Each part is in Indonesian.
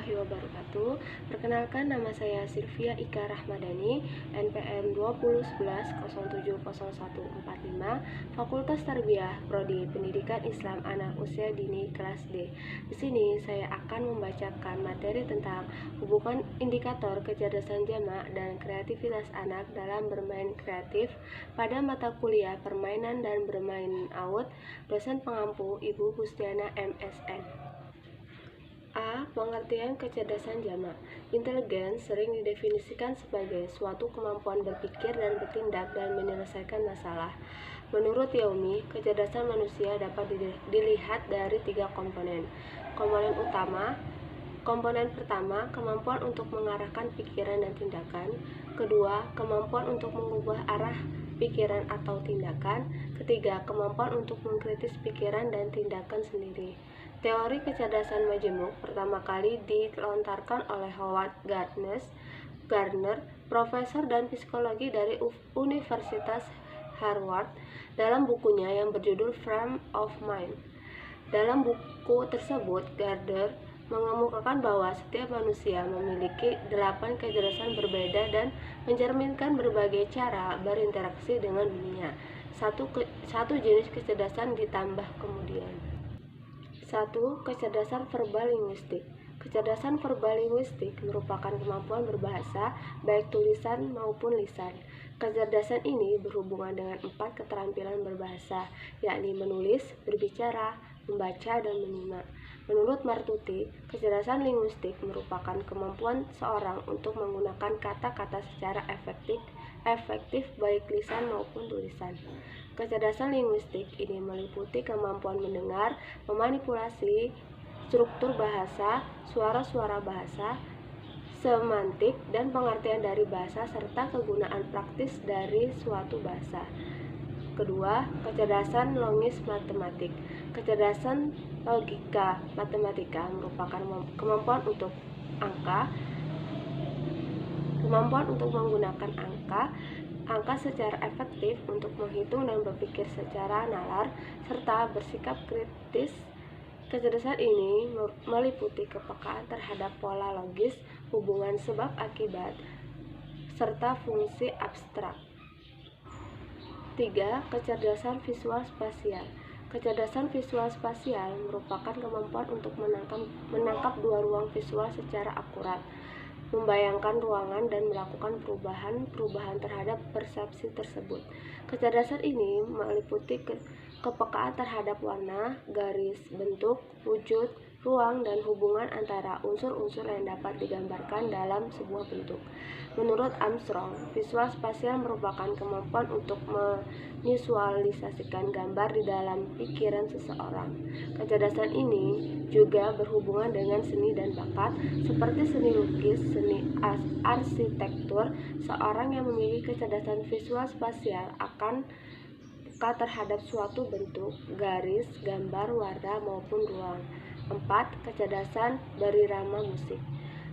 warahmatullahi wabarakatuh. Perkenalkan, nama saya Sylvia Ika Rahmadani, NPM 2011070145, Fakultas Tarbiyah, Prodi Pendidikan Islam Anak Usia Dini kelas D. Di sini saya akan membacakan materi tentang hubungan indikator kecerdasan jamak dan kreativitas anak dalam bermain kreatif pada mata kuliah Permainan dan Bermain Out, dosen pengampu Ibu Gustiana MSN. A. Pengertian kecerdasan jamak. Inteligens sering didefinisikan sebagai suatu kemampuan berpikir dan bertindak dan menyelesaikan masalah. Menurut Youmi, kecerdasan manusia dapat dilihat dari 3 komponen. Komponen pertama, kemampuan untuk mengarahkan pikiran dan tindakan. Kedua, kemampuan untuk mengubah arah pikiran atau tindakan. Ketiga, kemampuan untuk mengkritis pikiran dan tindakan sendiri. Teori kecerdasan majemuk pertama kali dilontarkan oleh Howard Gardner, profesor dan psikologi dari Universitas Harvard, dalam bukunya yang berjudul Frame of Mind. Dalam buku tersebut, Gardner mengemukakan bahwa setiap manusia memiliki 8 kecerdasan berbeda dan mencerminkan berbagai cara berinteraksi dengan dunia. Satu jenis kecerdasan ditambah kemudian. 1. Kecerdasan verbal linguistik. Kecerdasan verbal linguistik merupakan kemampuan berbahasa, baik tulisan maupun lisan. Kecerdasan ini berhubungan dengan 4 keterampilan berbahasa, yakni menulis, berbicara, membaca, dan menyimak. Menurut Martuti, kecerdasan linguistik merupakan kemampuan seorang untuk menggunakan kata-kata secara efektif baik lisan maupun tulisan. Kecerdasan linguistik ini meliputi kemampuan mendengar, memanipulasi struktur bahasa, suara-suara bahasa, semantik, dan pengertian dari bahasa serta kegunaan praktis dari suatu bahasa. Kedua, kecerdasan logis matematik. Kecerdasan logika matematika merupakan kemampuan untuk menggunakan angka secara efektif untuk menghitung dan berpikir secara nalar serta bersikap kritis. Kecerdasan ini meliputi kepekaan terhadap pola logis, hubungan sebab akibat, serta fungsi abstrak. 3. Kecerdasan visual spasial. Kecerdasan visual spasial merupakan kemampuan untuk menangkap 2 ruang visual secara akurat, membayangkan ruangan dan melakukan perubahan terhadap persepsi tersebut. Kecerdasan ini meliputi kepekaan terhadap warna, garis, bentuk, wujud, ruang, dan hubungan antara unsur-unsur yang dapat digambarkan dalam sebuah bentuk. Menurut Armstrong, visual spasial merupakan kemampuan untuk memvisualisasikan gambar di dalam pikiran seseorang. Kecerdasan ini juga berhubungan dengan seni dan bakat, seperti seni lukis, seni arsitektur. Seorang yang memiliki kecerdasan visual spasial akan peka terhadap suatu bentuk, garis, gambar, warna, maupun ruang. 4. Kecerdasan berirama musik.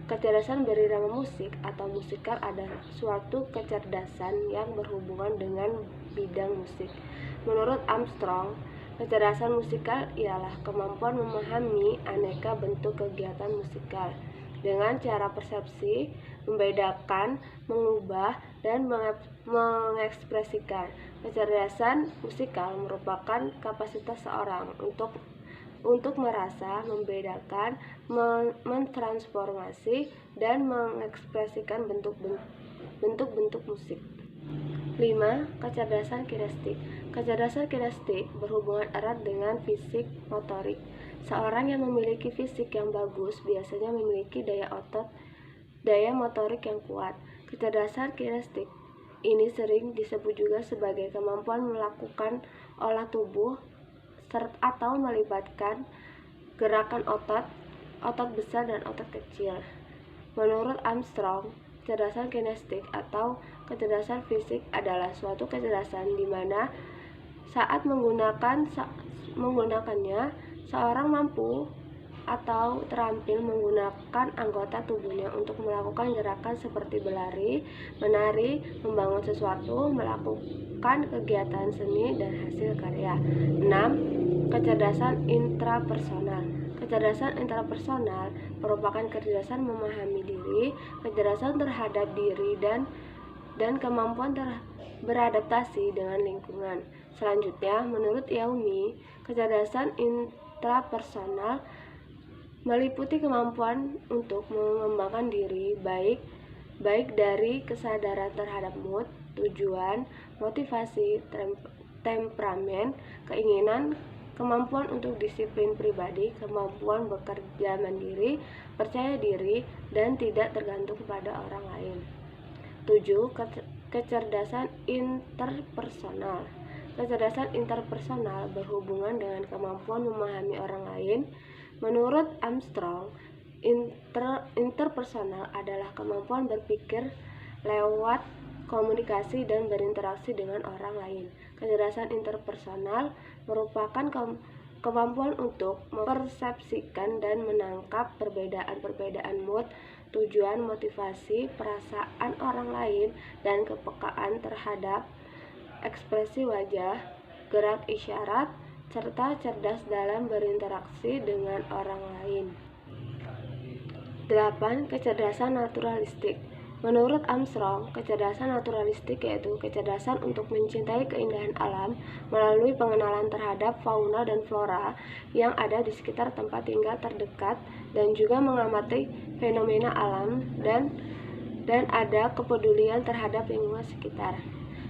Kecerdasan berirama musik atau musikal adalah suatu kecerdasan yang berhubungan dengan bidang musik. Menurut Armstrong, kecerdasan musikal ialah kemampuan memahami aneka bentuk kegiatan musikal dengan cara persepsi, membedakan, mengubah, dan mengekspresikan. Kecerdasan musikal merupakan kapasitas seorang untuk merasa, membedakan, mentransformasi, dan mengekspresikan bentuk-bentuk musik. 5. Kecerdasan kinestik. Kecerdasan kinestik berhubungan erat dengan fisik motorik. Seorang yang memiliki fisik yang bagus biasanya memiliki daya motorik yang kuat. Kecerdasan kinestik ini sering disebut juga sebagai kemampuan melakukan olah tubuh atau melibatkan gerakan otot besar dan otot kecil. Menurut Armstrong, kecerdasan kinestik atau kecerdasan fisik adalah suatu kecerdasan di mana saat menggunakannya, seorang mampu atau terampil menggunakan anggota tubuhnya untuk melakukan gerakan seperti berlari, menari, membangun sesuatu, melakukan kegiatan seni, dan hasil karya. 6. Kecerdasan intrapersonal. Kecerdasan interpersonal merupakan kecerdasan memahami diri, kecerdasan terhadap diri, dan kemampuan beradaptasi dengan lingkungan. Selanjutnya, menurut Yaumi, kecerdasan intrapersonal meliputi kemampuan untuk mengembangkan diri, baik dari kesadaran terhadap mood, tujuan, motivasi, temperamen, keinginan, kemampuan untuk disiplin pribadi, kemampuan bekerja mandiri, percaya diri, dan tidak tergantung pada orang lain. 7. Kecerdasan interpersonal. Kecerdasan interpersonal berhubungan dengan kemampuan memahami orang lain. Menurut Armstrong, interpersonal adalah kemampuan berpikir lewat komunikasi dan berinteraksi dengan orang lain. Kecerdasan interpersonal merupakan kemampuan untuk mempersepsikan dan menangkap perbedaan-perbedaan mood, tujuan, motivasi, perasaan orang lain, dan kepekaan terhadap ekspresi wajah, gerak isyarat, serta cerdas dalam berinteraksi dengan orang lain. 8. Kecerdasan naturalistik. Menurut Armstrong, kecerdasan naturalistik yaitu kecerdasan untuk mencintai keindahan alam melalui pengenalan terhadap fauna dan flora yang ada di sekitar tempat tinggal terdekat dan juga mengamati fenomena alam dan ada kepedulian terhadap lingkungan sekitar.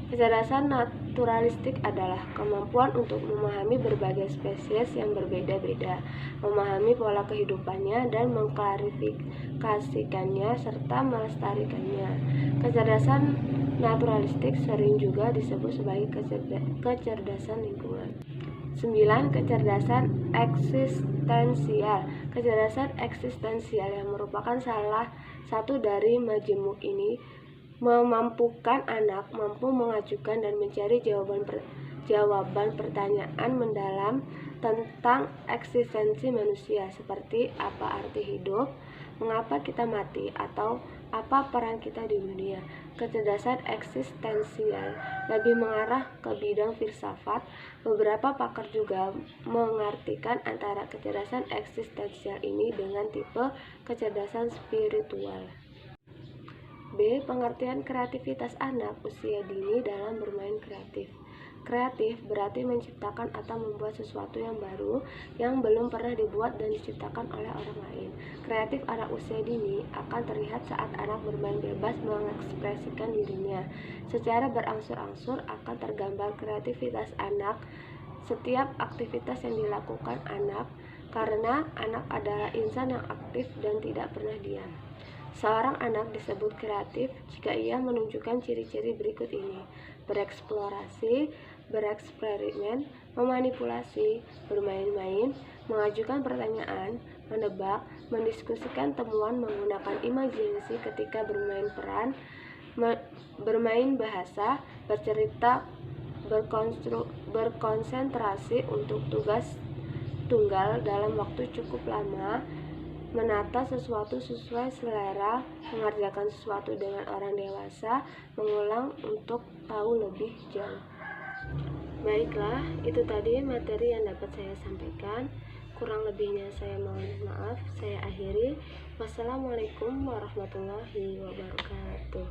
Kecerdasan naturalistik adalah kemampuan untuk memahami berbagai spesies yang berbeda-beda, memahami pola kehidupannya dan mengklarifikasikannya serta melestarikannya. Kecerdasan naturalistik sering juga disebut sebagai kecerdasan lingkungan. 9. Kecerdasan eksistensial. Kecerdasan eksistensial yang merupakan salah satu dari majemuk ini memampukan anak mampu mengajukan dan mencari jawaban pertanyaan mendalam tentang eksistensi manusia, seperti apa arti hidup, mengapa kita mati, atau apa peran kita di dunia. Kecerdasan eksistensial lebih mengarah ke bidang filsafat. Beberapa pakar juga mengartikan antara kecerdasan eksistensial ini dengan tipe kecerdasan spiritual. B. Pengertian kreativitas anak usia dini dalam bermain kreatif. Kreatif berarti menciptakan atau membuat sesuatu yang baru yang belum pernah dibuat dan diciptakan oleh orang lain. Kreatif anak usia dini akan terlihat saat anak bermain bebas mengekspresikan dirinya. Secara berangsur-angsur akan tergambar kreativitas anak setiap aktivitas yang dilakukan anak, karena anak adalah insan yang aktif dan tidak pernah diam. Seorang anak disebut kreatif jika ia menunjukkan ciri-ciri berikut ini: bereksplorasi, bereksperimen, memanipulasi, bermain-main, mengajukan pertanyaan, menebak, mendiskusikan temuan menggunakan imajinasi ketika bermain peran, bermain bahasa, bercerita, berkonsentrasi untuk tugas tunggal dalam waktu cukup lama, menata sesuatu sesuai selera, mengerjakan sesuatu dengan orang dewasa, mengulang untuk tahu lebih jauh. Baiklah, itu tadi materi yang dapat saya sampaikan. Kurang lebihnya saya mohon maaf. Saya akhiri. Wassalamualaikum warahmatullahi wabarakatuh.